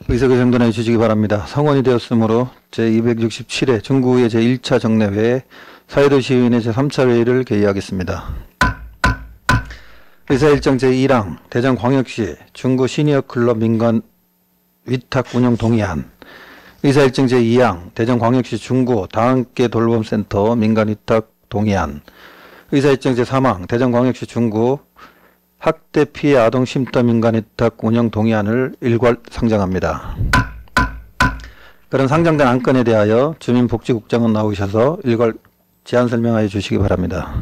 의석을 정돈해 주시기 바랍니다. 성원이 되었으므로 제267회 중구의 제1차 정례회에 사회도시의원의 제3차 회의를 개의하겠습니다. 의사일정 제1항 대전광역시 중구 시니어클럽 민간 위탁 운영 동의안. 의사일정 제2항 대전광역시 중구 다함께 돌봄센터 민간 위탁 동의안. 의사일정 제3항 대전광역시 중구 학대 피해 아동 쉼터 민간 위탁 운영 동의안을 일괄 상정합니다. 그런 상정된 안건에 대하여 주민복지국장은 나오셔서 일괄 제안 설명하여 주시기 바랍니다.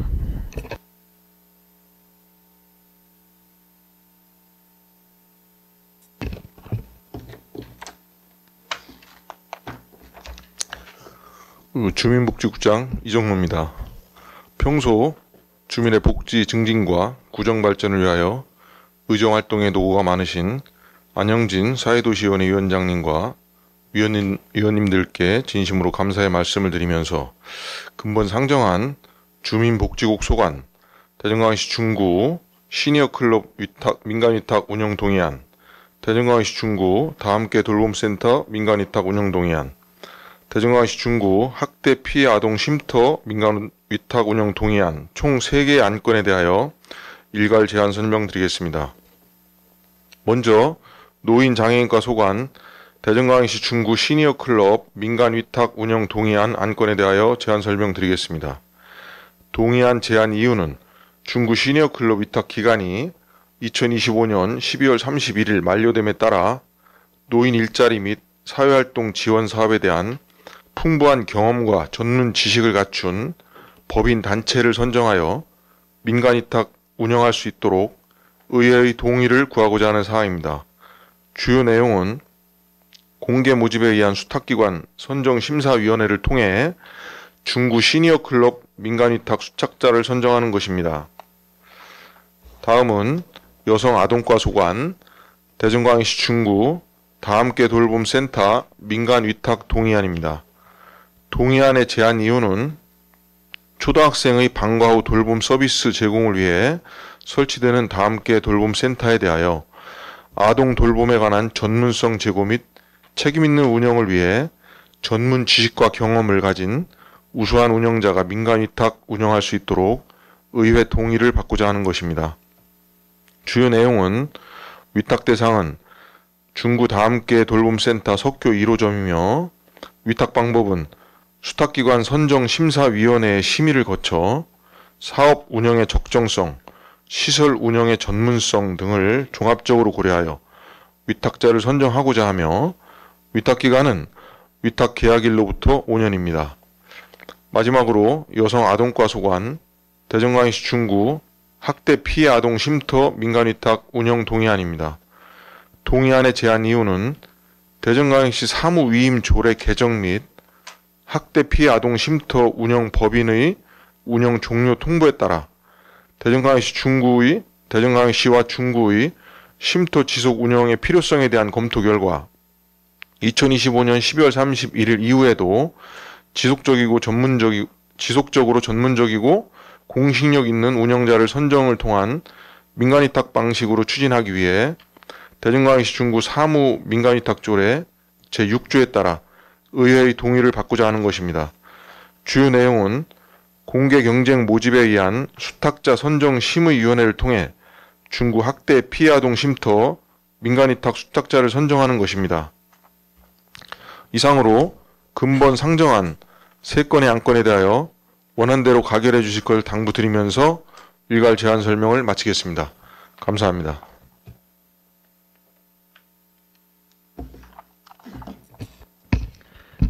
주민복지국장 이정로입니다. 평소 주민의 복지 증진과 구정 발전을 위하여 의정활동에 노고가 많으신 안영진 사회도시위원회 위원장님과 위원님들께 진심으로 감사의 말씀을 드리면서 근본 상정한 주민복지국 소관 대전광역시 중구 시니어클럽 민간위탁 운영 동의안, 대전광역시 중구 다함께 돌봄센터 민간위탁 운영 동의안, 대전광역시 중구 학대 피해 아동 쉼터 민간 위탁 운영 동의안 총 3개의 안건에 대하여 일괄 제안 설명드리겠습니다. 먼저 노인 장애인과 소관 대전광역시 중구 시니어클럽 민간 위탁 운영 동의안 안건에 대하여 제안 설명드리겠습니다. 동의안 제안 이유는 중구 시니어클럽 위탁 기간이 2025년 12월 31일 만료됨에 따라 노인 일자리 및 사회활동 지원 사업에 대한 풍부한 경험과 전문 지식을 갖춘 법인 단체를 선정하여 민간위탁 운영할 수 있도록 의회의 동의를 구하고자 하는 사항입니다. 주요 내용은 공개 모집에 의한 수탁기관 선정심사위원회를 통해 중구 시니어클럽 민간위탁 수탁자를 선정하는 것입니다. 다음은 여성아동과 소관 대전광역시 중구 다함께 돌봄센터 민간위탁 동의안입니다. 동의안의 제안 이유는 초등학생의 방과 후 돌봄 서비스 제공을 위해 설치되는 다함께 돌봄센터에 대하여 아동 돌봄에 관한 전문성 제고 및 책임있는 운영을 위해 전문 지식과 경험을 가진 우수한 운영자가 민간위탁 운영할 수 있도록 의회 동의를 받고자 하는 것입니다. 주요 내용은 위탁 대상은 중구 다함께 돌봄센터 석교 1호점이며 위탁 방법은 수탁기관 선정심사위원회의 심의를 거쳐 사업 운영의 적정성, 시설 운영의 전문성 등을 종합적으로 고려하여 위탁자를 선정하고자 하며 위탁기간은 위탁 계약일로부터 5년입니다. 마지막으로 여성아동과 소관 대전광역시 중구 학대 피해 아동 쉼터 민간위탁 운영 동의안입니다. 동의안의 제안 이유는 대전광역시 사무위임 조례 개정 및 학대 피해 아동 쉼터 운영 법인의 운영 종료 통보에 따라 대전광역시와 중구의 쉼터 지속 운영의 필요성에 대한 검토 결과 2025년 12월 31일 이후에도 지속적으로 전문적이고 공식력 있는 운영자를 선정을 통한 민간위탁 방식으로 추진하기 위해 대전광역시 중구 사무 민간위탁 조례 제6조에 따라 의회의 동의를 받고자 하는 것입니다. 주요 내용은 공개 경쟁 모집에 의한 수탁자 선정 심의위원회를 통해 중구 학대 피해 아동 쉼터 민간위탁 수탁자를 선정하는 것입니다. 이상으로 근본 상정한 3건의 안건에 대하여 원한대로 가결해 주실 걸 당부드리면서 일괄 제안 설명을 마치겠습니다. 감사합니다.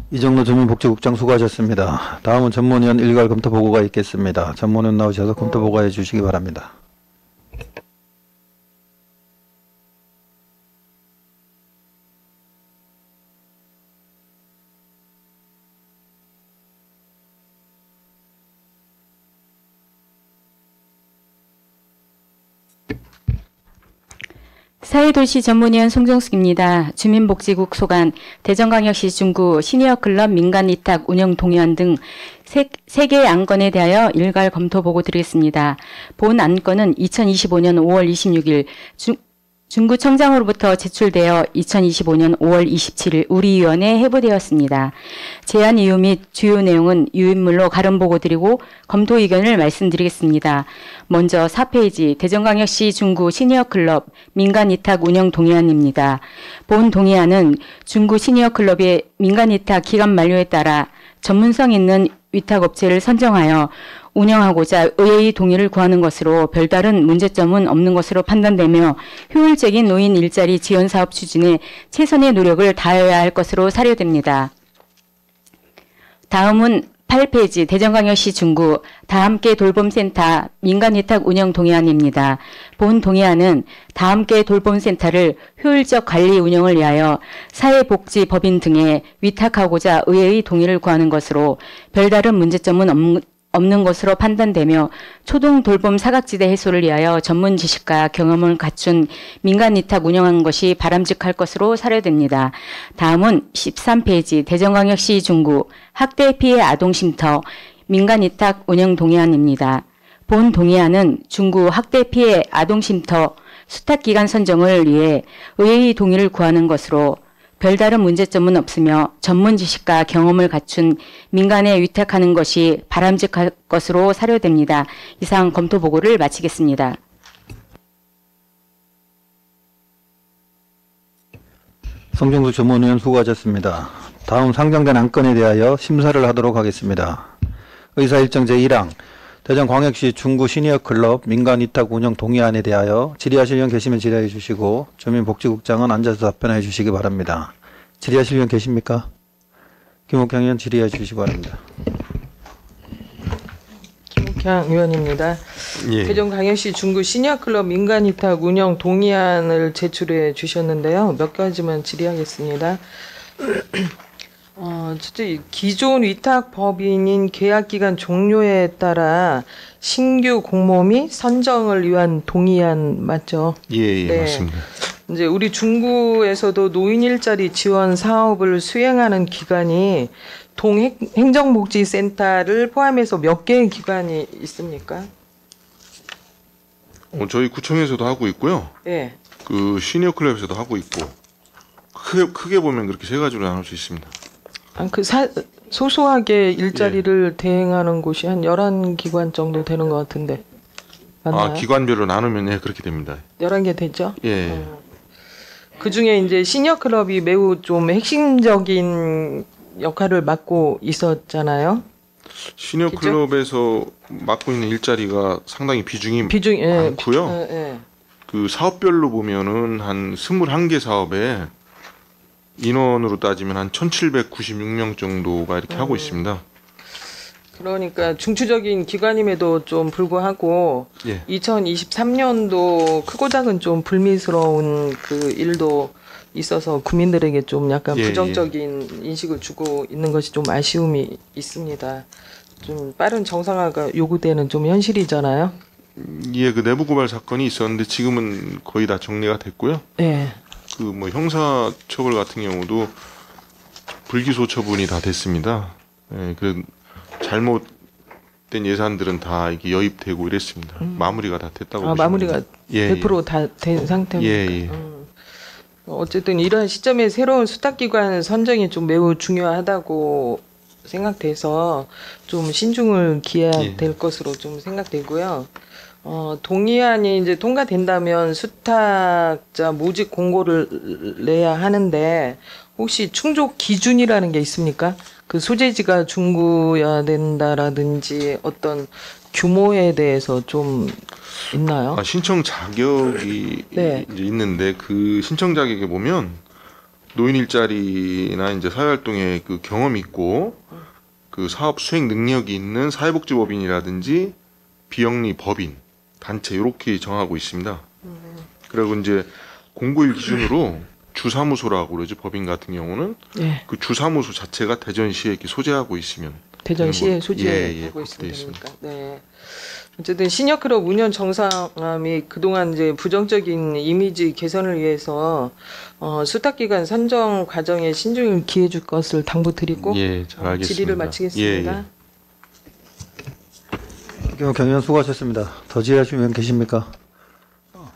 이정로 주민복지국장 수고하셨습니다. 다음은 전문위원 일괄 검토 보고가 있겠습니다. 전문위원 나오셔서 검토 보고해 주시기 바랍니다. 사회도시 전문위원 송정숙입니다. 주민복지국 소관 대전광역시 중구 시니어클럽 민간위탁 운영 동의안 등 3개의 안건에 대하여 일괄 검토 보고 드리겠습니다. 본 안건은 2025년 5월 26일 중구청장으로부터 제출되어 2025년 5월 27일 우리 위원회에 회부되었습니다. 제안 이유 및 주요 내용은 유인물로 가름 보고 드리고 검토 의견을 말씀드리겠습니다. 먼저 4페이지 대전광역시 중구 시니어클럽 민간위탁 운영 동의안입니다. 본 동의안은 중구 시니어클럽의 민간위탁 기간 만료에 따라 전문성 있는 위탁업체를 선정하여 운영하고자 의회의 동의를 구하는 것으로 별다른 문제점은 없는 것으로 판단되며 효율적인 노인 일자리 지원 사업 추진에 최선의 노력을 다해야 할 것으로 사료됩니다. 다음은 8페이지 대전광역시 중구 다함께 돌봄센터 민간위탁 운영 동의안입니다. 본 동의안은 다함께 돌봄센터를 효율적 관리 운영을 위하여 사회복지법인 등에 위탁하고자 의회의 동의를 구하는 것으로 별다른 문제점은 없는 것으로 판단되며 초동 돌봄 사각지대 해소를 위하여 전문 지식과 경험을 갖춘 민간위탁 운영하는 것이 바람직할 것으로 사료됩니다. 다음은 13페이지 대전광역시 중구 학대 피해 아동쉼터 민간위탁 운영 동의안입니다. 본 동의안은 중구 학대 피해 아동쉼터 수탁기간 선정을 위해 의회의 동의를 구하는 것으로 별다른 문제점은 없으며 전문 지식과 경험을 갖춘 민간에 위탁하는 것이 바람직할 것으로 사료됩니다. 이상 검토 보고를 마치겠습니다. 송정수 주무위원 수고하셨습니다. 다음 상정된 안건에 대하여 심사를 하도록 하겠습니다. 의사일정 제1항 대전광역시 중구 시니어클럽 민간위탁 운영 동의안에 대하여 질의하실 의원 계시면 질의해 주시고 주민복지국장은 앉아서 답변해 주시기 바랍니다. 질의하실 의원 계십니까? 김옥향 의원 질의해 주시기 바랍니다. 김옥향 의원입니다. 예. 대전광역시 중구 시니어클럽 민간위탁 운영 동의안을 제출해 주셨는데요. 몇 가지만 질의하겠습니다. 첫째, 기존 위탁 법인인 계약기간 종료에 따라 신규 공모 및 선정을 위한 동의안 맞죠? 예, 네. 맞습니다. 이제 우리 중구에서도 노인 일자리 지원 사업을 수행하는 기관이 동행정복지센터를 포함해서 몇 개의 기관이 있습니까? 저희 구청에서도 하고 있고요. 예. 그 시니어 클럽에서도 하고 있고 크게 보면 그렇게 세 가지로 나눌 수 있습니다. 소소하게 일자리를 대행하는 곳이 한 11기관 정도 되는 것 같은데. 맞나요? 기관별로 나누면 예, 그렇게 됩니다. 11개 되죠? 예. 그 중에 이제 시니어클럽이 매우 좀 핵심적인 역할을 맡고 있었잖아요. 시니어 그죠? 클럽에서 맡고 있는 일자리가 상당히 비중이 예, 많고요. 예. 그 사업별로 보면은 한 21개 사업에 인원으로 따지면 한 1,796명 정도가 이렇게 하고 있습니다. 그러니까 중추적인 기관임에도 좀 불구하고 예. 2023년도 크고 작은 좀 불미스러운 그 일도 있어서 국민들에게 좀 약간 예, 부정적인 인식을 주고 있는 것이 좀 아쉬움이 있습니다. 좀 빠른 정상화가 요구되는 좀 현실이잖아요. 예, 그 내부 고발 사건이 있었는데 지금은 거의 다 정리가 됐고요. 네. 그 뭐 형사 처벌 같은 경우도 불기소 처분이 다 됐습니다. 예, 그 잘못된 예산들은 다 이게 여입되고 이랬습니다. 마무리가 다 됐다고 보시면 마무리가 됩니다. 예, 100% 다 된 상태입니까? 예. 어쨌든 이러한 시점에 새로운 수탁기관 선정이 좀 매우 중요하다고 생각돼서 좀 신중을 기해야 될 것으로 좀 생각되고요. 동의안이 이제 통과된다면 수탁자 모집 공고를 내야 하는데 혹시 충족 기준이라는 게 있습니까? 그 소재지가 중구여야 된다라든지 어떤 규모에 대해서 좀 있나요? 신청 자격이 네. 이제 있는데 그 신청 자격에 보면 노인 일자리나 이제 사회활동에 그 경험이 있고 그 사업 수행 능력이 있는 사회복지법인이라든지 비영리 법인 단체 이렇게 정하고 있습니다. 그리고 이제 공고일 기준으로 주사무소라고 그러죠. 법인 같은 경우는 예. 그 주사무소 자체가 대전시에 이렇게 소재하고 있으면 대전시에 소재하고 그렇게 있으면 돼 있습니다. 됩니까? 네. 어쨌든 시니어클럽 운영 정상화이 그동안 이제 부정적인 이미지 개선을 위해서 수탁기관 선정 과정에 신중을 기해 줄 것을 당부드리고 예, 잘 알겠습니다. 질의를 마치겠습니다. 김옥향 의원 수고하셨습니다. 더 질의하실 의원 계십니까?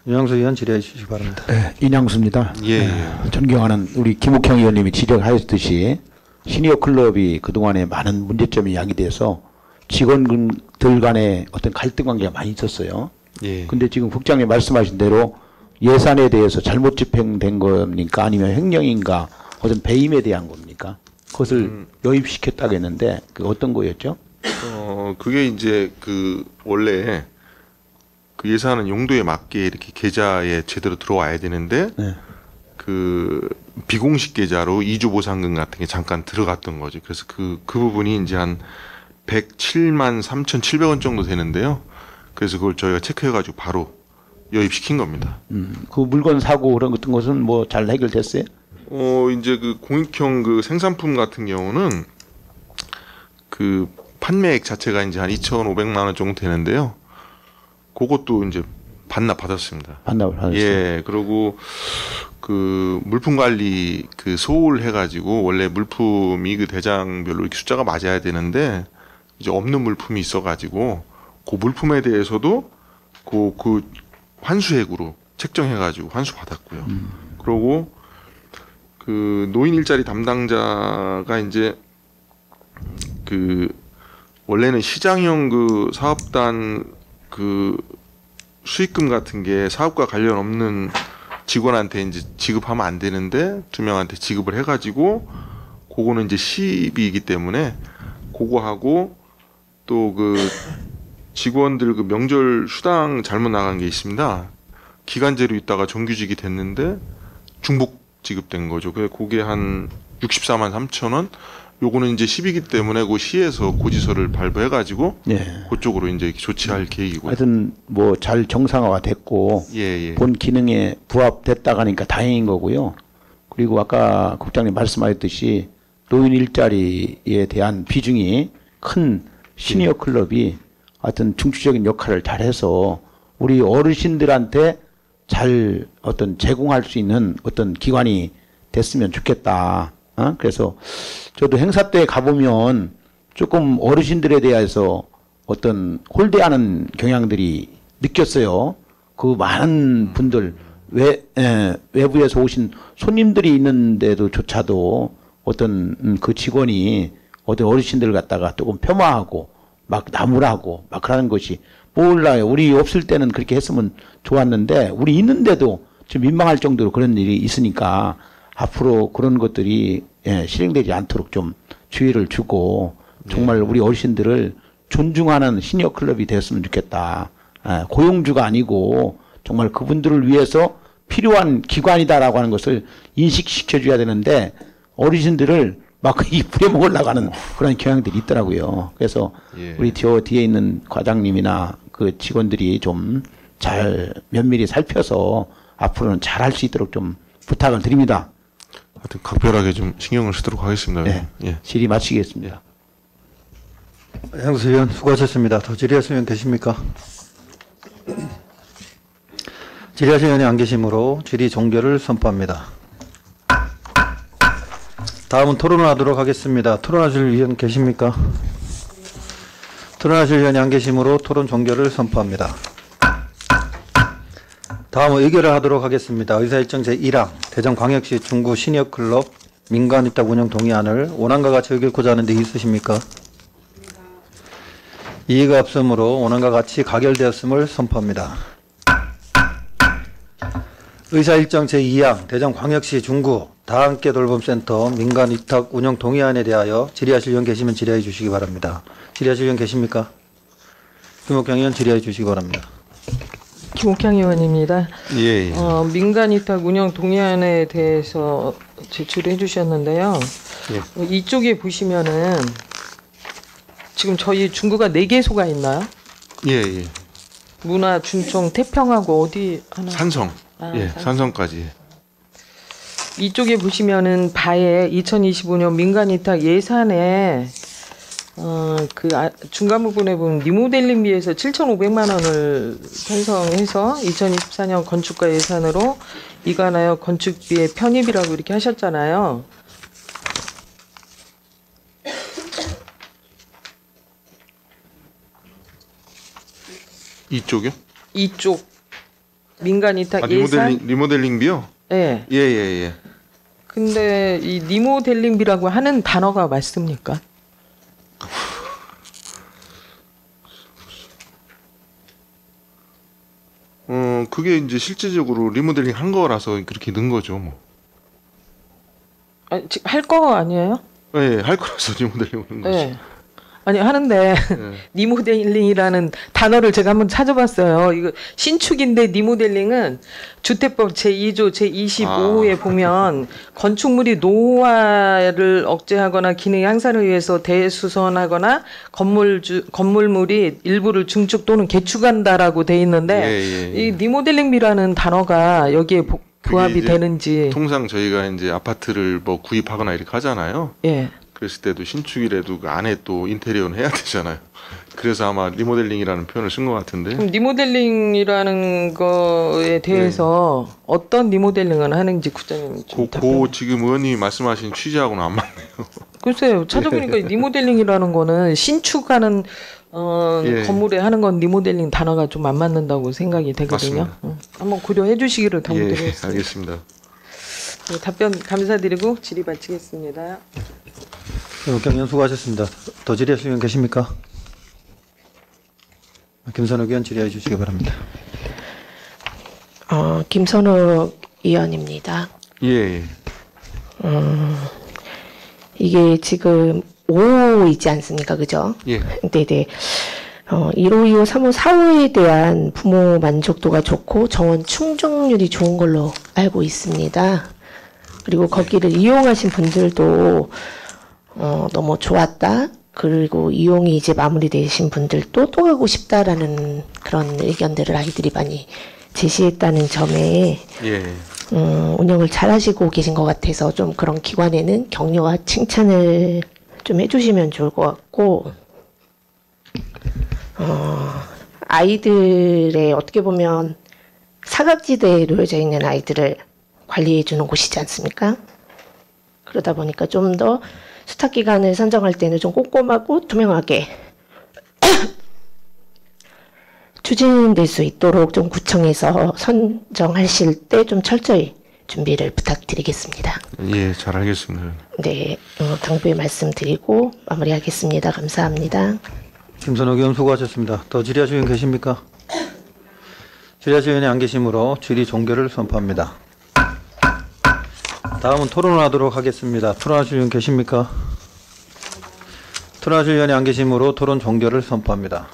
윤영수 의원 질의해 주시기 바랍니다. 네, 인양수입니다. 예, 존경하는 우리 김욱형 의원님이 지적하셨듯이 시니어 클럽이 그동안에 많은 문제점이 야기돼서 직원들 간의 어떤 갈등 관계가 많이 있었어요. 예. 근데 지금 국장님 말씀하신 대로 예산에 대해서 잘못 집행된 겁니까? 아니면 횡령인가? 어떤 배임에 대한 겁니까? 그것을 여입시켰다고 했는데 그 어떤 거였죠? 그게 이제 그 원래 그 예산은 용도에 맞게 이렇게 계좌에 제대로 들어와야 되는데 네. 그 비공식 계좌로 2주 보상금 같은 게 잠깐 들어갔던 거죠. 그래서 그 부분이 이제 한 107만 3,700원 정도 되는데요. 그래서 그걸 저희가 체크해가지고 바로 여입시킨 겁니다. 그 물건 사고 그런 같은 것은 뭐 잘 해결됐어요? 이제 그 공익형 그 생산품 같은 경우는 그 판매액 자체가 이제 한 2,500만 원 정도 되는데요. 그것도 이제 받았습니다. 반납을 하셨어요? 예, 그리고 그 물품 관리 그 소홀해가지고 원래 물품이 그 대장별로 이렇게 숫자가 맞아야 되는데 이제 없는 물품이 있어가지고 그 물품에 대해서도 그 환수액으로 책정해가지고 환수 받았고요. 그리고 그 노인 일자리 담당자가 이제 그 원래는 시장형 그 사업단 그 수익금 같은 게 사업과 관련 없는 직원한테 이제 지급하면 안 되는데 2명한테 지급을 해가지고 그거는 이제 시비이기 때문에 그거 하고 또 그 직원들 그 명절 수당 잘못 나간 게 있습니다. 기간제로 있다가 정규직이 됐는데 중복 지급된 거죠. 그게 한 64만 3천 원. 요거는 이제 시비기 때문에 그 시에서 고지서를 발부해가지고 예. 그쪽으로 이제 조치할 계획이고요. 하여튼 뭐 잘 정상화가 됐고 예. 본 기능에 부합됐다가 하니까 다행인 거고요. 그리고 아까 국장님 말씀하셨듯이 노인 일자리에 대한 비중이 큰 시니어 클럽이 하여튼 중추적인 역할을 잘해서 우리 어르신들한테 잘 어떤 제공할 수 있는 어떤 기관이 됐으면 좋겠다. 그래서 저도 행사 때 가보면 조금 어르신들에 대해서 어떤 홀대하는 경향들이 느꼈어요. 그 많은 분들 외부에서 오신 손님들이 있는데도조차도 어떤 그 직원이 어떤 어르신들을 갖다가 조금 폄하하고 막 나무라고 막 그러는 것이 몰라요. 우리 없을 때는 그렇게 했으면 좋았는데 우리 있는데도 좀 민망할 정도로 그런 일이 있으니까 앞으로 그런 것들이 실행되지 않도록 좀 주의를 주고 정말 우리 어르신들을 존중하는 시니어 클럽이 되었으면 좋겠다. 고용주가 아니고 정말 그분들을 위해서 필요한 기관이다라고 하는 것을 인식시켜줘야 되는데 어르신들을 막 이 부려먹으려고 하는 그런 경향들이 있더라고요. 그래서 우리 뒤에 있는 과장님이나 그 직원들이 좀 잘 면밀히 살펴서 앞으로는 잘 할 수 있도록 좀 부탁을 드립니다. 하여튼 각별하게 좀 신경을 쓰도록 하겠습니다. 네. 예. 질의 마치겠습니다. 양수 의원 수고하셨습니다. 더 질의하실 의원 계십니까? 질의하실 의원이 안 계시므로 질의 종결을 선포합니다. 다음은 토론을 하도록 하겠습니다. 토론하실 의원 계십니까? 토론하실 의원이 안 계시므로 토론 종결을 선포합니다. 다음은 의결을 하도록 하겠습니다. 의사일정 제1항 대전광역시 중구 시니어클럽 민간입탁 운영 동의안을 원안과 같이 의결코자 하는데 있으십니까? 이의가 없으므로 원안과 같이 가결되었음을 선포합니다. 의사일정 제2항 대전광역시 중구 다함께 돌봄센터 민간입탁 운영 동의안에 대하여 질의하실 의원 계시면 질의해 주시기 바랍니다. 질의하실 의원 계십니까? 김옥경 의원 질의해 주시기 바랍니다. 김옥향 의원입니다. 예. 민간위탁 운영 동의안에 대해서 제출해 주셨는데요. 이쪽에 보시면은 지금 저희 중구가 4개소가 있나요? 예. 문화, 준청, 태평하고 어디 하나? 산성. 산성까지. 이쪽에 보시면은 바에 2025년 민간위탁 예산에 중간 부분에 보면 리모델링비에서 7,500만 원을 편성해서 2024년 건축가 예산으로 이관하여 건축비의 편입이라고 이렇게 하셨잖아요. 이쪽이요? 이쪽 민간 위탁 예산. 리모델링비요? 예. 예. 근데 이 리모델링비라고 하는 단어가 맞습니까? 그게 이제 실질적으로 리모델링 한 거라서 그렇게 넣은 거죠, 뭐. 아니, 할 거 아니에요? 예, 할 거라서 리모델링 넣은 거죠. 예. 아니 하는데 리모델링이라는 단어를 제가 한번 찾아봤어요. 이거 신축인데 리모델링은 주택법 제2조 제25호에 보면 건축물이 노후화를 억제하거나 기능 향상을 위해서 대수선하거나 건물물이 일부를 증축 또는 개축한다라고 돼 있는데 이 리모델링비라는 단어가 여기에 부합이 되는지. 통상 저희가 이제 아파트를 뭐 구입하거나 이렇게 하잖아요. 예. 그랬을 때도 신축이라도 그 안에 또 인테리어는 해야 되잖아요. 그래서 아마 리모델링이라는 표현을 쓴 것 같은데. 그럼 리모델링이라는 거에 대해서 어떤 리모델링을 하는지 국장님 좀 지금 의원님이 말씀하신 취지하고는 안 맞네요. 글쎄요. 찾아보니까 리모델링이라는 거는 신축하는 건물에 하는 건 리모델링 단어가 좀 안 맞는다고 생각이 되거든요. 한번 고려해 주시기를 당부드리겠습니다. 알겠습니다. 네, 답변 감사드리고 질의 마치겠습니다. 국장님 수고하셨습니다. 더 질의하실 분 계십니까? 김선욱 의원 질의해 주시기 바랍니다. 김선욱 의원입니다. 예. 이게 지금 5호이지 않습니까? 그죠? 예. 네네. 1호, 2호, 3호, 4호에 대한 부모 만족도가 좋고 정원 충족률이 좋은 걸로 알고 있습니다. 그리고 거기를 이용하신 분들도 너무 좋았다. 그리고 이용이 이제 마무리되신 분들도 또 가고 싶다라는 그런 의견들을 아이들이 많이 제시했다는 점에 운영을 잘 하시고 계신 것 같아서 좀 그런 기관에는 격려와 칭찬을 좀 해주시면 좋을 것 같고, 아이들의 어떻게 보면 사각지대에 놓여져 있는 아이들을 관리해주는 곳이지 않습니까? 그러다 보니까 좀 더 수탁기관을 선정할 때는 좀 꼼꼼하고 투명하게 추진될 수 있도록 좀 구청에서 선정하실 때 좀 철저히 준비를 부탁드리겠습니다. 예, 잘 알겠습니다. 네, 당부의 말씀드리고 마무리하겠습니다. 감사합니다. 김선욱 의원 수고하셨습니다. 더 질의하실 분 계십니까? 질의하실 의원이 안 계시므로 질의 종결을 선포합니다. 다음은 토론하도록 하겠습니다. 토론하실 의원 계십니까? 토론하실 의원이 안 계시므로 토론 종결을 선포합니다.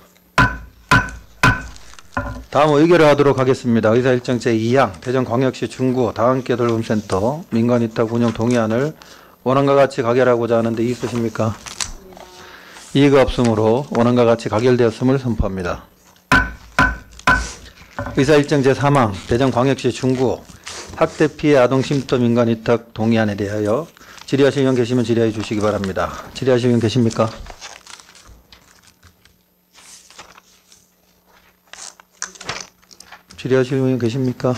다음 의결을 하도록 하겠습니다. 의사일정 제2항 대전광역시 중구 다함께 돌봄센터 민간위탁 운영 동의안을 원안과 같이 가결하고자 하는데 있으십니까? 이의가 없으므로 원안과 같이 가결되었음을 선포합니다. 의사일정 제3항 대전광역시 중구 학대 피해 아동 쉼터 민간위탁 동의안에 대하여 질의하실 의원 계시면 질의해 주시기 바랍니다. 질의하실 의원 계십니까? 질의하실 의원 계십니까?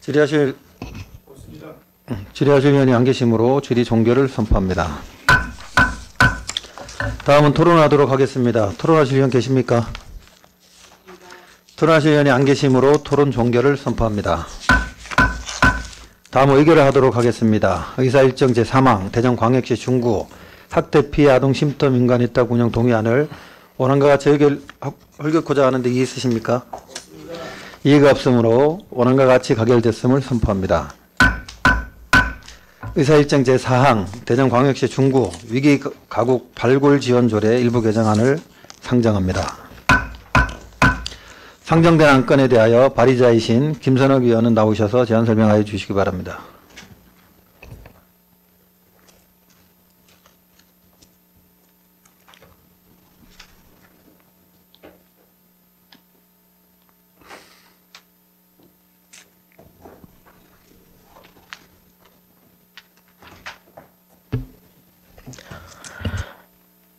질의하실 의원이 안 계시므로 질의 종결을 선포합니다. 다음은 토론하도록 하겠습니다. 토론하실 의원 계십니까? 토론하실 의원이 안 계시므로 토론 종결을 선포합니다. 다음 의결을 하도록 하겠습니다. 의사일정 제3항 대전광역시 중구 학대 피해 아동 쉼터 민간위탁 운영 동의안을 원안과 같이 헐격고자 하는데 이의 있으십니까? 이의가 없으므로 원안과 같이 가결됐음을 선포합니다. 의사일정 제4항 대전광역시 중구 위기가국 발굴지원조례 일부 개정안을 상정합니다. 상정된 안건에 대하여 발의자이신 김선욱 의원은 나오셔서 제안 설명하여 주시기 바랍니다.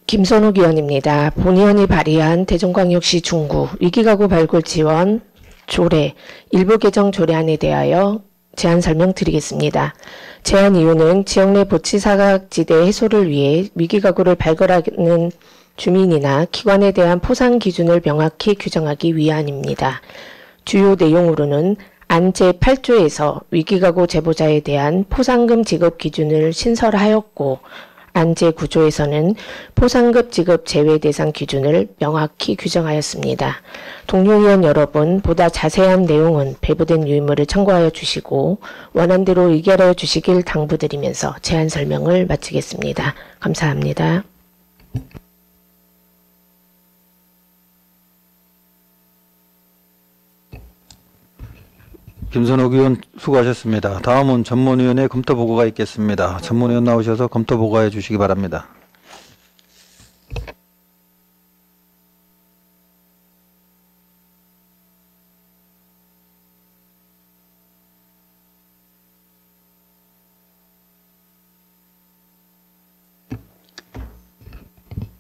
김선욱 의원입니다. 본 의원이 발의한 대전광역시 중구 위기가구 발굴 지원 조례 일부 개정 조례안에 대하여 제안 설명드리겠습니다. 제안 이유는 지역 내 보치 사각지대 해소를 위해 위기가구를 발굴하는 주민이나 기관에 대한 포상 기준을 명확히 규정하기 위함입니다. 주요 내용으로는 안 제8조에서 위기가구 제보자에 대한 포상금 지급 기준을 신설하였고, 안 제9조에서는 포상금 지급 제외 대상 기준을 명확히 규정하였습니다. 동료 의원 여러분, 보다 자세한 내용은 배부된 유인물을 참고하여 주시고 원안대로 의결하여 주시길 당부드리면서 제안 설명을 마치겠습니다. 감사합니다. 김선욱 의원 수고하셨습니다. 다음은 전문위원회 검토보고가 있겠습니다. 전문위원 나오셔서 검토보고해 주시기 바랍니다.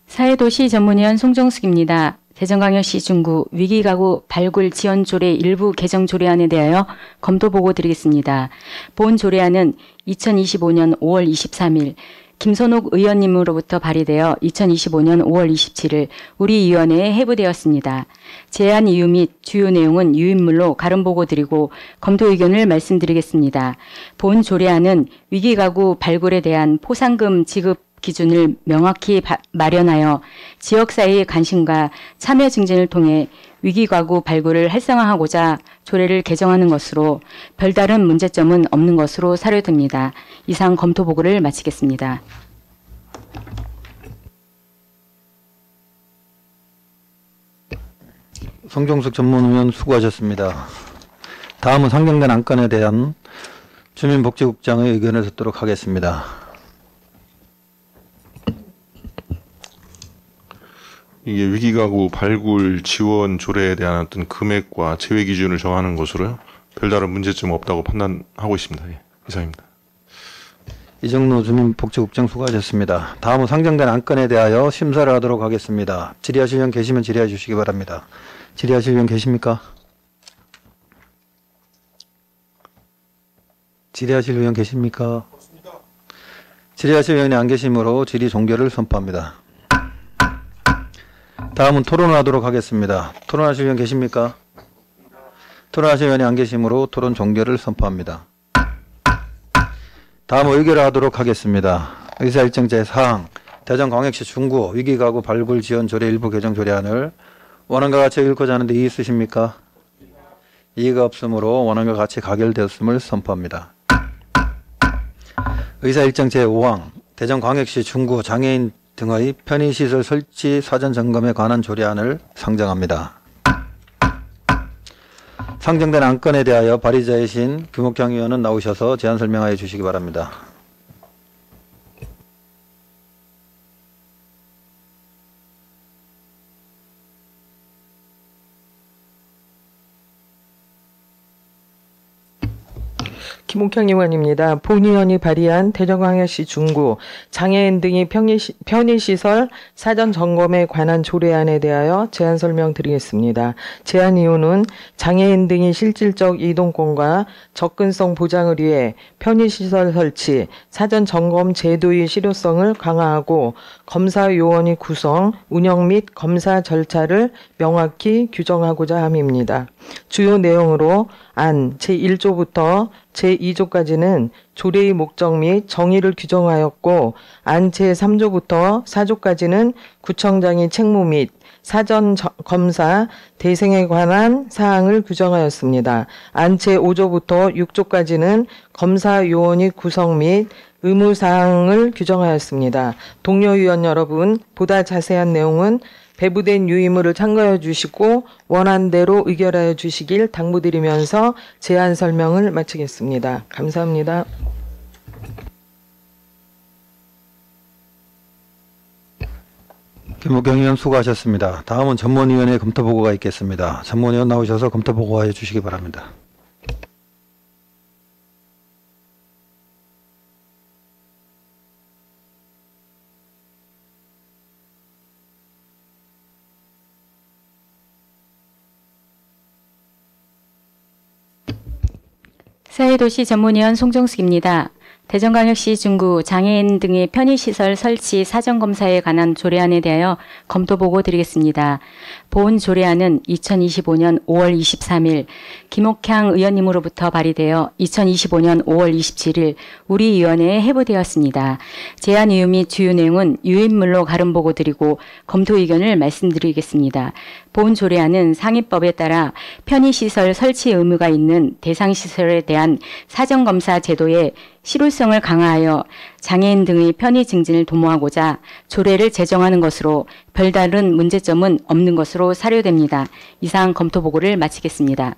사회도시 전문위원 송정숙입니다. 대전광역시 중구 위기가구 발굴 지원 조례 일부 개정 조례안에 대하여 검토 보고 드리겠습니다. 본 조례안은 2025년 5월 23일 김선욱 의원님으로부터 발의되어 2025년 5월 27일 우리 위원회에 회부되었습니다. 제안 이유 및 주요 내용은 유인물로 가름 보고 드리고 검토 의견을 말씀드리겠습니다. 본 조례안은 위기가구 발굴에 대한 포상금 지급 기준을 명확히 마련하여 지역사회의 관심과 참여 증진을 통해 위기가구 발굴을 활성화하고자 조례를 개정하는 것으로 별다른 문제점은 없는 것으로 사료됩니다. 이상 검토 보고를 마치겠습니다. 송정숙 전문위원 수고하셨습니다. 다음은 상정된 안건에 대한 주민복지국장의 의견을 듣도록 하겠습니다. 이게 위기가구 발굴 지원 조례에 대한 어떤 금액과 제외 기준을 정하는 것으로요. 별다른 문제점 없다고 판단하고 있습니다. 예, 이상입니다. 이정로 주민복지국장 수고하셨습니다. 다음은 상정된 안건에 대하여 심사를 하도록 하겠습니다. 질의하실 의원 계시면 질의해 주시기 바랍니다. 질의하실 의원 계십니까? 질의하실 의원 계십니까? 질의하실 의원이 안 계시므로 질의 종결을 선포합니다. 다음은 토론하도록 하겠습니다. 토론하실 의원 계십니까? 토론하실 의원이 안 계시므로 토론 종결을 선포합니다. 다음은 의결을 하도록 하겠습니다. 의사일정 제4항 대전광역시 중구 위기가구 발굴 지원 조례 일부 개정 조례안을 원안과 같이 읽고자 하는데 이의 있으십니까? 이의가 없으므로 원안과 같이 가결되었음을 선포합니다. 의사일정 제5항 대전광역시 중구 장애인 등의 편의시설 설치 사전 점검에 관한 조례안을 상정합니다. 상정된 안건에 대하여 발의자이신 규목장 의원은 나오셔서 제안 설명하여 주시기 바랍니다. 김옥형 의원입니다. 본 의원이 발의한 대전광역시 중구 장애인 등의 편의시설 사전 점검에 관한 조례안에 대하여 제안 설명드리겠습니다. 제안 이유는 장애인 등의 실질적 이동권과 접근성 보장을 위해 편의시설 설치, 사전 점검 제도의 실효성을 강화하고 검사 요원의 구성, 운영 및 검사 절차를 명확히 규정하고자 함입니다. 주요 내용으로 안 제1조부터 제2조까지는 조례의 목적 및 정의를 규정하였고 안 제3조부터 4조까지는 구청장의 책무 및 사전 검사 대상에 관한 사항을 규정하였습니다. 안 제5조부터 6조까지는 검사 요원의 구성 및 의무사항을 규정하였습니다. 동료 의원 여러분, 보다 자세한 내용은 배부된 유의물을 참고해 주시고 원안대로 의결하여 주시길 당부드리면서 제안 설명을 마치겠습니다. 감사합니다. 김옥경 의원 수고하셨습니다. 다음은 전문위원회 검토보고가 있겠습니다. 전문위원 나오셔서 검토보고해 주시기 바랍니다. 사회도시 전문위원 송정숙입니다. 대전광역시 중구 장애인 등의 편의시설 설치 사전검사에 관한 조례안에 대하여 검토보고 드리겠습니다. 본 조례안은 2025년 5월 23일 김옥향 의원님으로부터 발의되어 2025년 5월 27일 우리 위원회에 회부되었습니다. 제안 이유 및 주요 내용은 유인물로 가름보고 드리고 검토 의견을 말씀드리겠습니다. 본 조례안은 상위법에 따라 편의시설 설치 의무가 있는 대상시설에 대한 사전검사 제도의 실효성을 강화하여 장애인 등의 편의 증진을 도모하고자 조례를 제정하는 것으로 별다른 문제점은 없는 것으로 사료됩니다. 이상 검토 보고를 마치겠습니다.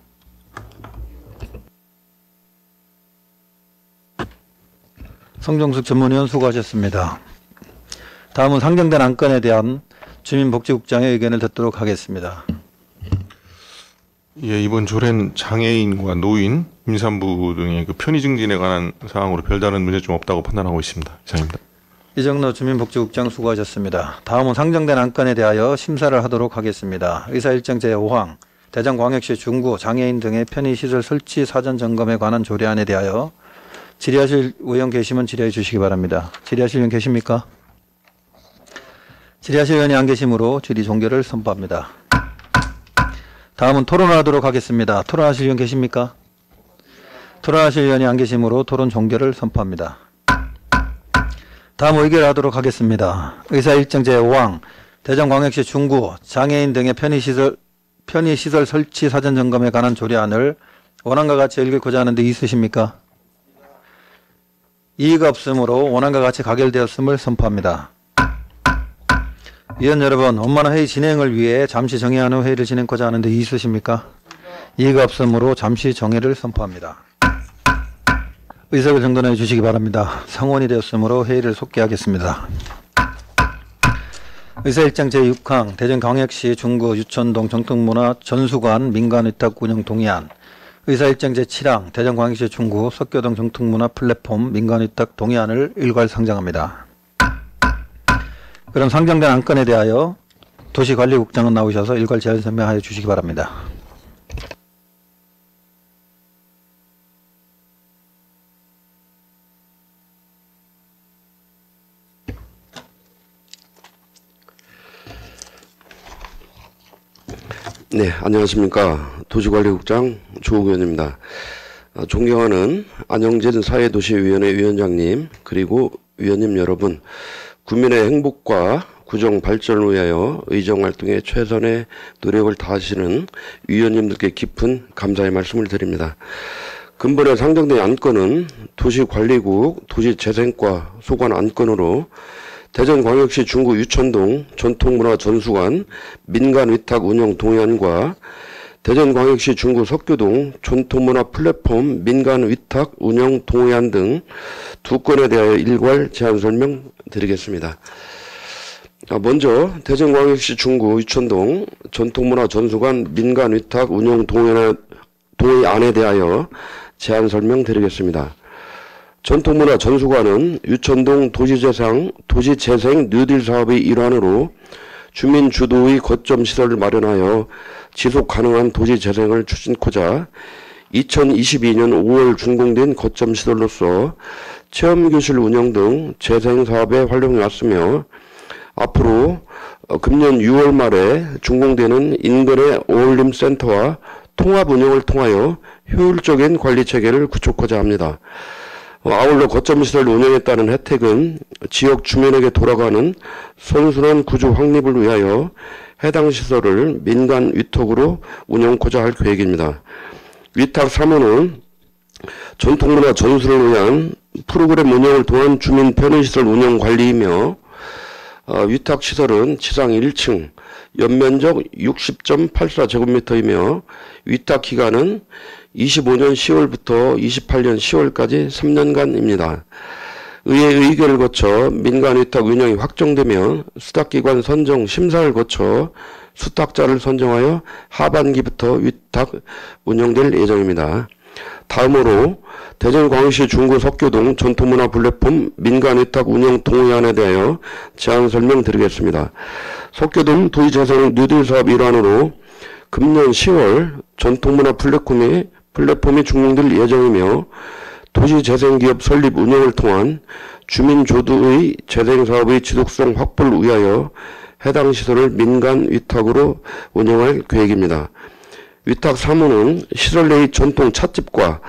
성정숙 전문위원 수고하셨습니다. 다음은 상정된 안건에 대한 주민복지국장의 의견을 듣도록 하겠습니다. 예, 이번 조례는 장애인과 노인, 임산부 등의 그 편의 증진에 관한 사항으로 별다른 문제점 없다고 판단하고 있습니다. 이상입니다. 이정로 주민복지국장 수고하셨습니다. 다음은 상정된 안건에 대하여 심사를 하도록 하겠습니다. 의사일정 제5항 대전광역시 중구 장애인 등의 편의시설 설치 사전 점검에 관한 조례안에 대하여 질의하실 의원 계시면 질의해 주시기 바랍니다. 질의하실 의원 계십니까? 질의하실 의원이 안 계시므로 질의 종결을 선포합니다. 다음은 토론하도록 하겠습니다. 토론하실 의원 계십니까? 토론하실 의원이 안 계시므로 토론 종결을 선포합니다. 다음 의결하도록 하겠습니다. 의사일정 제5항 대전광역시 중구 장애인 등의 편의시설 설치 사전 점검에 관한 조례안을 원안과 같이 읽고자 하는데 있으십니까? 이의가 없으므로 원안과 같이 가결되었음을 선포합니다. 위원 여러분, 원만한 회의 진행을 위해 잠시 정회한 후 회의를 진행하고자 하는데 있으십니까? 이의가 없으므로 잠시 정회를 선포합니다. 의석을 정돈해 주시기 바랍니다. 상원이 되었으므로 회의를 속개하겠습니다. 의사일정 제6항 대전광역시 중구 유천동 정통문화 전수관 민간위탁 운영 동의안 의사일정 제7항 대전광역시 중구 석교동 정통문화 플랫폼 민간위탁 동의안을 일괄 상정합니다. 그럼 상정된 안건에 대하여 도시관리국장은 나오셔서 일괄 제안 설명하여 주시기 바랍니다. 네, 안녕하십니까. 도시관리국장 조욱 의원입니다. 존경하는 안영진 사회도시위원회 위원장님, 그리고 위원님 여러분, 국민의 행복과 구정 발전을 위하여 의정활동에 최선의 노력을 다하시는 위원님들께 깊은 감사의 말씀을 드립니다. 근본에 상정된 안건은 도시관리국 도시재생과 소관 안건으로 대전광역시 중구 유천동 전통문화 전수관 민간위탁 운영 동의안과 대전광역시 중구 석교동 전통문화 플랫폼 민간위탁 운영 동의안 등 두 건에 대하여 일괄 제안 설명 드리겠습니다. 먼저 대전광역시 중구 유천동 전통문화 전수관 민간위탁 운영 동의안에 대하여 제안 설명 드리겠습니다. 전통문화 전수관은 유천동 도시재생 뉴딜 사업의 일환으로 주민 주도의 거점 시설을 마련하여 지속 가능한 도시 재생을 추진코자 2022년 5월 준공된 거점 시설로서 체험교실 운영 등 재생 사업에 활용해 왔으며 앞으로 금년 6월 말에 준공되는 인근의 어울림 센터와 통합 운영을 통하여 효율적인 관리 체계를 구축하고자 합니다. 아울러 거점 시설 운영에 따른 혜택은 지역 주민에게 돌아가는 선순환 구조 확립을 위하여 해당 시설을 민간 위탁으로 운영하고자 할 계획입니다. 위탁 사무는 전통문화 전수를 위한 프로그램 운영을 통한 주민 편의시설 운영 관리이며 위탁 시설은 지상 1층, 연면적 60.84제곱미터이며 위탁 기간은 25년 10월부터 28년 10월까지 3년간입니다. 의회 의결을 거쳐 민간위탁 운영이 확정되면 수탁기관 선정 심사를 거쳐 수탁자를 선정하여 하반기부터 위탁 운영될 예정입니다. 다음으로 대전광역시 중구 석교동 전통문화 플랫폼 민간위탁 운영 동의안에 대하여 제안 설명드리겠습니다. 석교동 도시재생 뉴딜 사업 일환으로 금년 10월 전통문화 플랫폼이 준공될 예정이며 도시재생기업 설립 운영을 통한 주민조두의 재생사업의 지속성 확보를 위하여 해당 시설을 민간 위탁으로 운영할 계획입니다. 위탁 사무는 시설 내의 전통 찻집과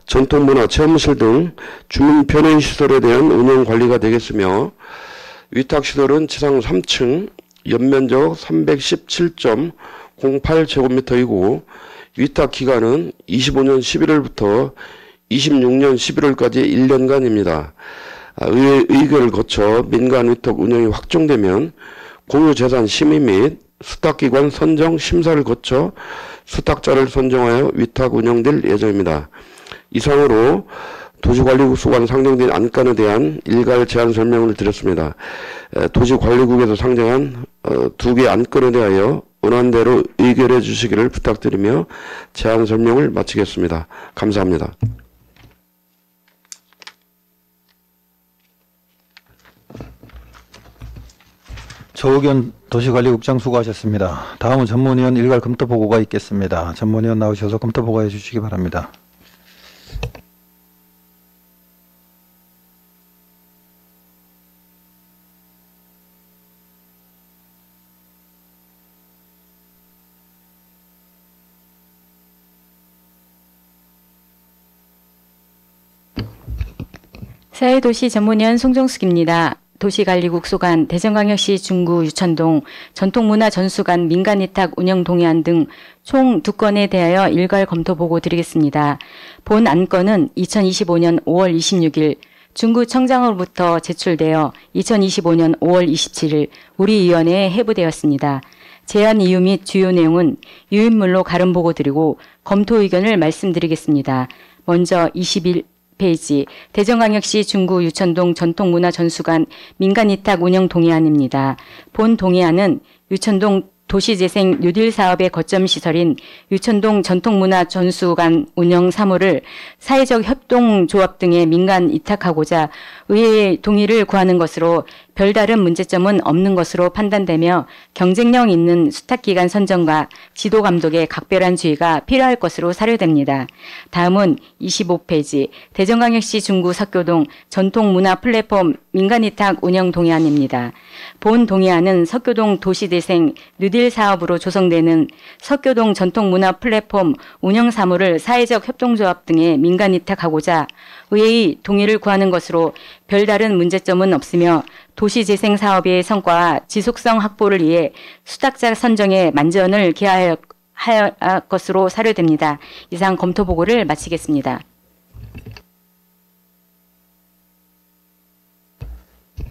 전통문화 체험실 등 주민 편의시설에 대한 운영 관리가 되겠으며 위탁시설은 지상 3층, 연면적 317.08제곱미터이고 위탁 기간은 25년 11월부터 26년 11월까지 1년간입니다. 의회 의결을 거쳐 민간 위탁 운영이 확정되면 공유재산 심의 및 수탁기관 선정 심사를 거쳐 수탁자를 선정하여 위탁 운영될 예정입니다. 이상으로 도시관리국 소관 상정된 안건에 대한 일괄 제안 설명을 드렸습니다. 도시관리국에서 상정한 2개 안건에 대하여 원안대로 의결해 주시기를 부탁드리며 제안 설명을 마치겠습니다. 감사합니다. 조의견 도시관리국장 수고하셨습니다. 다음은 전문위원 일괄 검토보고가 있겠습니다. 전문위원 나오셔서 검토보고해 주시기 바랍니다. 사회도시 전문위원 송정숙입니다. 도시관리국 소관 대전광역시 중구 유천동 전통문화전수관 민간위탁 운영 동의안 등 총 2건에 대하여 일괄 검토 보고 드리겠습니다. 본 안건은 2025년 5월 26일 중구청장으로부터 제출되어 2025년 5월 27일 우리 위원회에 회부되었습니다. 제안 이유 및 주요 내용은 유인물로 가름 보고 드리고 검토 의견을 말씀드리겠습니다. 먼저 21페이지 대전광역시 중구 유천동 전통문화전수관 민간위탁 운영 동의안입니다. 본 동의안은 유천동 도시재생 뉴딜 사업의 거점 시설인 유천동 전통문화전수관 운영 사무를 사회적 협동조합 등에 민간 위탁하고자 의회의 동의를 구하는 것으로 별다른 문제점은 없는 것으로 판단되며 경쟁력 있는 수탁기관 선정과 지도 감독의 각별한 주의가 필요할 것으로 사료됩니다. 다음은 25페이지 대전광역시 중구 석교동 전통문화 플랫폼 민간위탁 운영 동의안입니다. 본 동의안은 석교동 도시재생 뉴딜 사업으로 조성되는 석교동 전통문화 플랫폼 운영 사무를 사회적 협동조합 등에 민간 위탁하고자 의회의 동의를 구하는 것으로 별다른 문제점은 없으며 도시재생 사업의 성과와 지속성 확보를 위해 수탁자 선정에 만전을 기하할 것으로 사료됩니다. 이상 검토 보고를 마치겠습니다.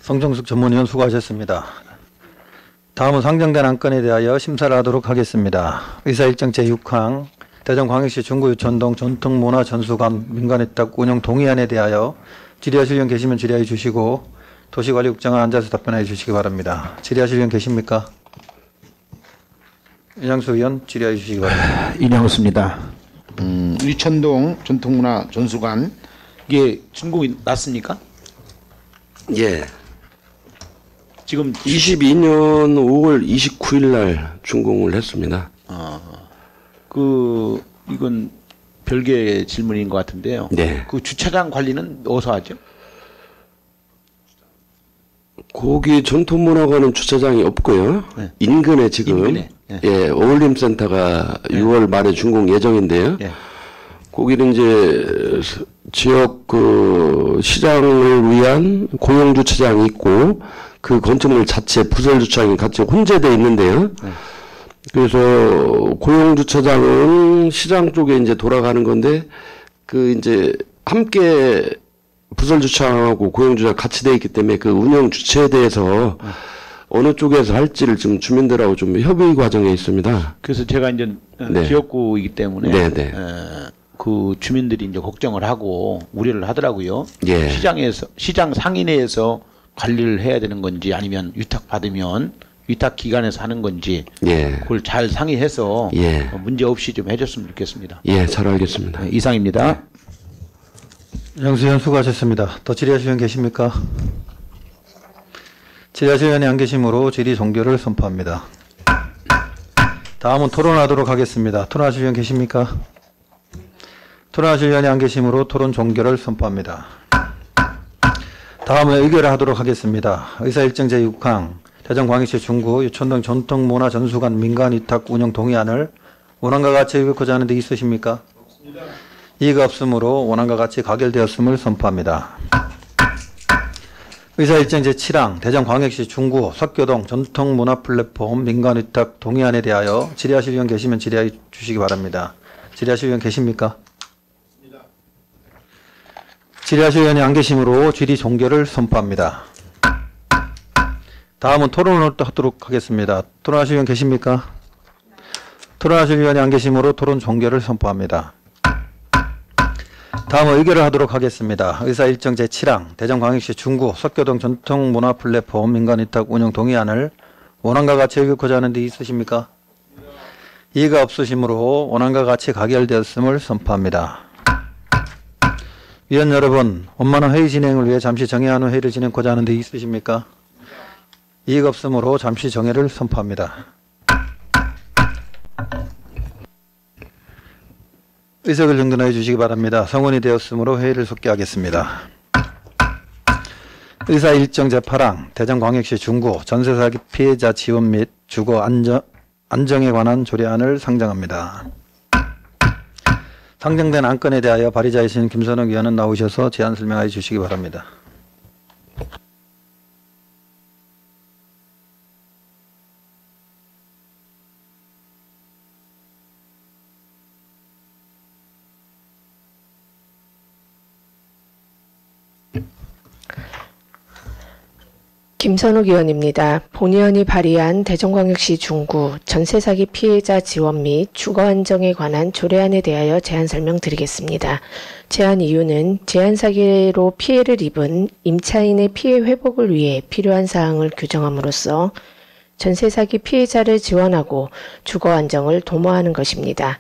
송정숙 전문위원 수고하셨습니다. 다음은 상정된 안건에 대하여 심사를 하도록 하겠습니다. 의사일정 제6항 대전광역시 중구 유천동 전통문화전수관 민간위탁 운영 동의안에 대하여 질의하실 의원 계시면 질의해 주시고 도시관리국장은 앉아서 답변해 주시기 바랍니다. 질의하실 의원 계십니까? 이장수 의원 질의해 주시기 바랍니다. 이장수입니다. 유천동 전통문화전수관 이게 준공이 났습니까? 예. 지금 22년 5월 29일 날 준공을 했습니다. 이건 별개의 질문인 것 같은데요. 네. 그 주차장 관리는 어디서 하죠? 거기 전통문화관은 주차장이 없고요. 네. 인근에 지금 인근에? 네. 예, 어울림센터가 네. 6월 말에 준공 예정인데요. 네. 거기는 이제 지역 그 시장을 위한 공영 주차장이 있고 그 건축물 자체 부설 주차장이 같이 혼재되어 있는데요. 네. 그래서 공영 주차장은 시장 쪽에 이제 돌아가는 건데 그 이제 함께 부설 주차장하고 공영 주차장 같이 되어 있기 때문에 그 운영 주체에 대해서 어느 쪽에서 할지를 지금 주민들하고 좀 협의 과정에 있습니다. 그래서 제가 이제 네. 지역구이기 때문에 네. 그 주민들이 이제 걱정을 하고 우려를 하더라고요. 예. 시장 상인회에서 관리를 해야 되는 건지 아니면 위탁 받으면 위탁 기관에서 하는 건지 예. 그걸 잘 상의해서 예. 문제 없이 좀 해줬으면 좋겠습니다. 예, 잘 알겠습니다. 네, 이상입니다. 이장수 의원 수고하셨습니다. 더 질의하실 의원 계십니까? 질의하실 의원이 안 계시므로 질의 종결을 선포합니다. 다음은 토론하도록 하겠습니다. 토론하실 의원 계십니까? 토론하실 위원이 안 계시므로 토론 종결을 선포합니다. 다음은 의결을 하도록 하겠습니다. 의사일정 제6항 대전광역시 중구 유천동 전통문화 전수관 민간위탁 운영 동의안을 원안과 같이 의결하고자 하는 데 있으십니까? 없습니다. 이의가 없으므로 원안과 같이 가결되었음을 선포합니다. 의사일정 제7항 대전광역시 중구 석교동 전통문화 플랫폼 민간위탁 동의안에 대하여 질의하실 의원 계시면 질의해 주시기 바랍니다. 질의하실 의원 계십니까? 질의하실 의원이 안 계시므로 질의 종결을 선포합니다. 다음은 토론을 하도록 하겠습니다. 토론하실 의원 계십니까? 토론하실 의원이 안 계시므로 토론 종결을 선포합니다. 다음은 의결을 하도록 하겠습니다. 의사일정 제7항 대전광역시 중구 석교동 전통문화 플랫폼 민간위탁 운영 동의안을 원안과 같이 의결하고자 하는 데 있으십니까? 이의가 없으시므로 원안과 같이 가결되었음을 선포합니다. 위원 여러분, 원만한 회의 진행을 위해 잠시 정회한 후 회의를 진행하고자 하는 데 있으십니까? 이의가 없으므로 잠시 정회를 선포합니다. 의석을 정돈해 주시기 바랍니다. 성원이 되었으므로 회의를 속기하겠습니다. 의사일정 제8항 대전광역시 중구 전세사기 피해자 지원 및 주거 안정에 관한 조례안을 상정합니다. 상정된 안건에 대하여 발의자이신 김선욱 의원은 나오셔서 제안 설명해 주시기 바랍니다. 김선욱 의원입니다. 본 의원이 발의한 대전광역시 중구 전세사기 피해자 지원 및 주거 안정에 관한 조례안에 대하여 제안 설명드리겠습니다. 제안 이유는 제한 사기로 피해를 입은 임차인의 피해 회복을 위해 필요한 사항을 규정함으로써 전세사기 피해자를 지원하고 주거 안정을 도모하는 것입니다.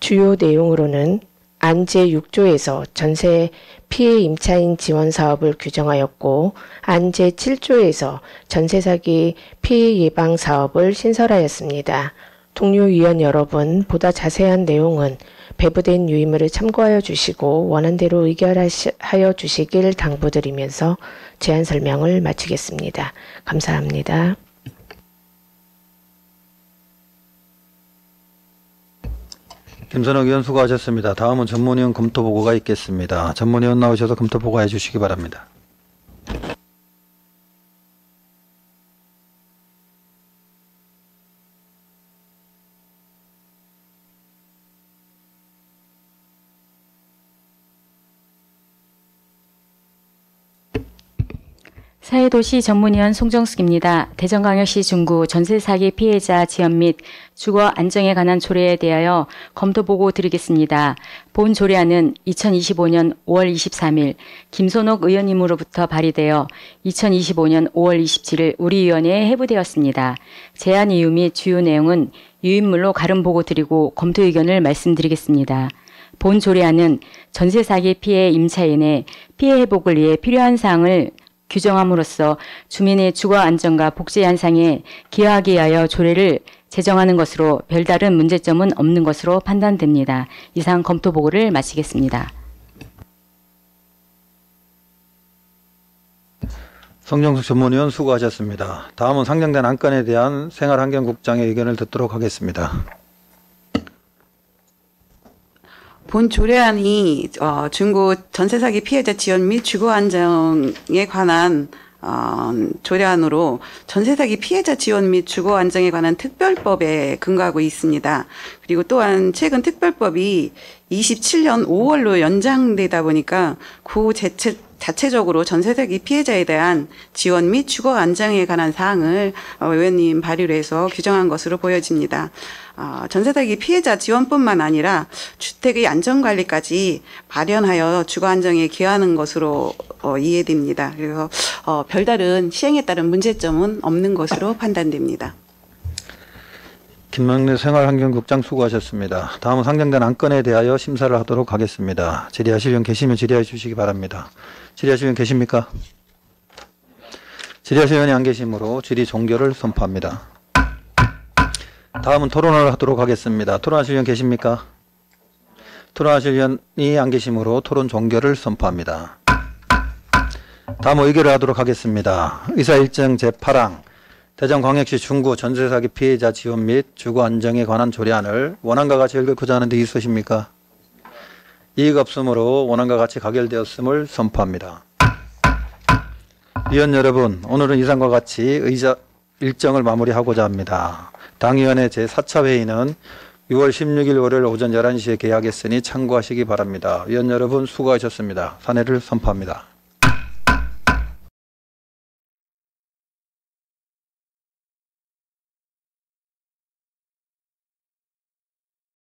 주요 내용으로는 안 제6조에서 전세 피해 임차인 지원 사업을 규정하였고 안 제7조에서 전세 사기 피해 예방 사업을 신설하였습니다. 동료 위원 여러분, 보다 자세한 내용은 배부된 유의물을 참고하여 주시고 원안대로 의결하여 주시길 당부드리면서 제안 설명을 마치겠습니다. 감사합니다. 김선욱 의원 수고하셨습니다. 다음은 전문위원 검토보고가 있겠습니다. 전문위원 나오셔서 검토보고해 주시기 바랍니다. 사회도시 전문위원 송정숙입니다. 대전광역시 중구 전세사기 피해자 지원 및 주거 안정에 관한 조례에 대하여 검토보고 드리겠습니다. 본 조례안은 2025년 5월 23일 김선욱 의원님으로부터 발의되어 2025년 5월 27일 우리 위원회에 회부되었습니다. 제안 이유 및 주요 내용은 유인물로 가름보고 드리고 검토 의견을 말씀드리겠습니다. 본 조례안은 전세사기 피해 임차인의 피해 회복을 위해 필요한 사항을 규정함으로써 주민의 주거 안정과 복지 향상에 기여하기 위하여 조례를 제정하는 것으로 별다른 문제점은 없는 것으로 판단됩니다. 이상 검토 보고를 마치겠습니다. 송정숙 전문위원 수고하셨습니다. 다음은 상정된 안건에 대한 생활환경국장의 의견을 듣도록 하겠습니다. 본 조례안이 중구 전세사기 피해자 지원 및 주거 안정에 관한 조례안으로 전세사기 피해자 지원 및 주거 안정에 관한 특별법에 근거하고 있습니다. 그리고 또한 최근 특별법이 27년 5월로 연장되다 보니까 그 자체적으로 전세사기 피해자에 대한 지원 및 주거 안정에 관한 사항을 의원님 발의를 해서 규정한 것으로 보여집니다. 전세사기 피해자 지원뿐만 아니라 주택의 안전관리까지 마련하여 주거 안정에 기여하는 것으로 이해됩니다. 그래서 별다른 시행에 따른 문제점은 없는 것으로 판단됩니다. 김명래 생활환경국장 수고하셨습니다. 다음은 상정된 안건에 대하여 심사를 하도록 하겠습니다. 질의하실 의원 계시면 질의해 주시기 바랍니다. 질의하실 의원 계십니까? 질의하실 의원이 안 계시므로 질의 종결을 선포합니다. 다음은 토론을 하도록 하겠습니다. 토론하실 의원 계십니까? 토론하실 의원이 안 계시므로 토론 종결을 선포합니다. 다음 의결을 하도록 하겠습니다. 의사일정 제8항 대전광역시 중구 전세사기 피해자 지원 및 주거 안정에 관한 조례안을 원안과 같이 읽고자 하는데 있으십니까? 이의가 없으므로 원안과 같이 가결되었음을 선포합니다. 위원 여러분, 오늘은 이상과 같이 의자 일정을 마무리하고자 합니다. 당위원회 제4차 회의는 6월 16일 월요일 오전 11시에 개하겠으니 참고하시기 바랍니다. 위원 여러분 수고하셨습니다. 사내를 선포합니다.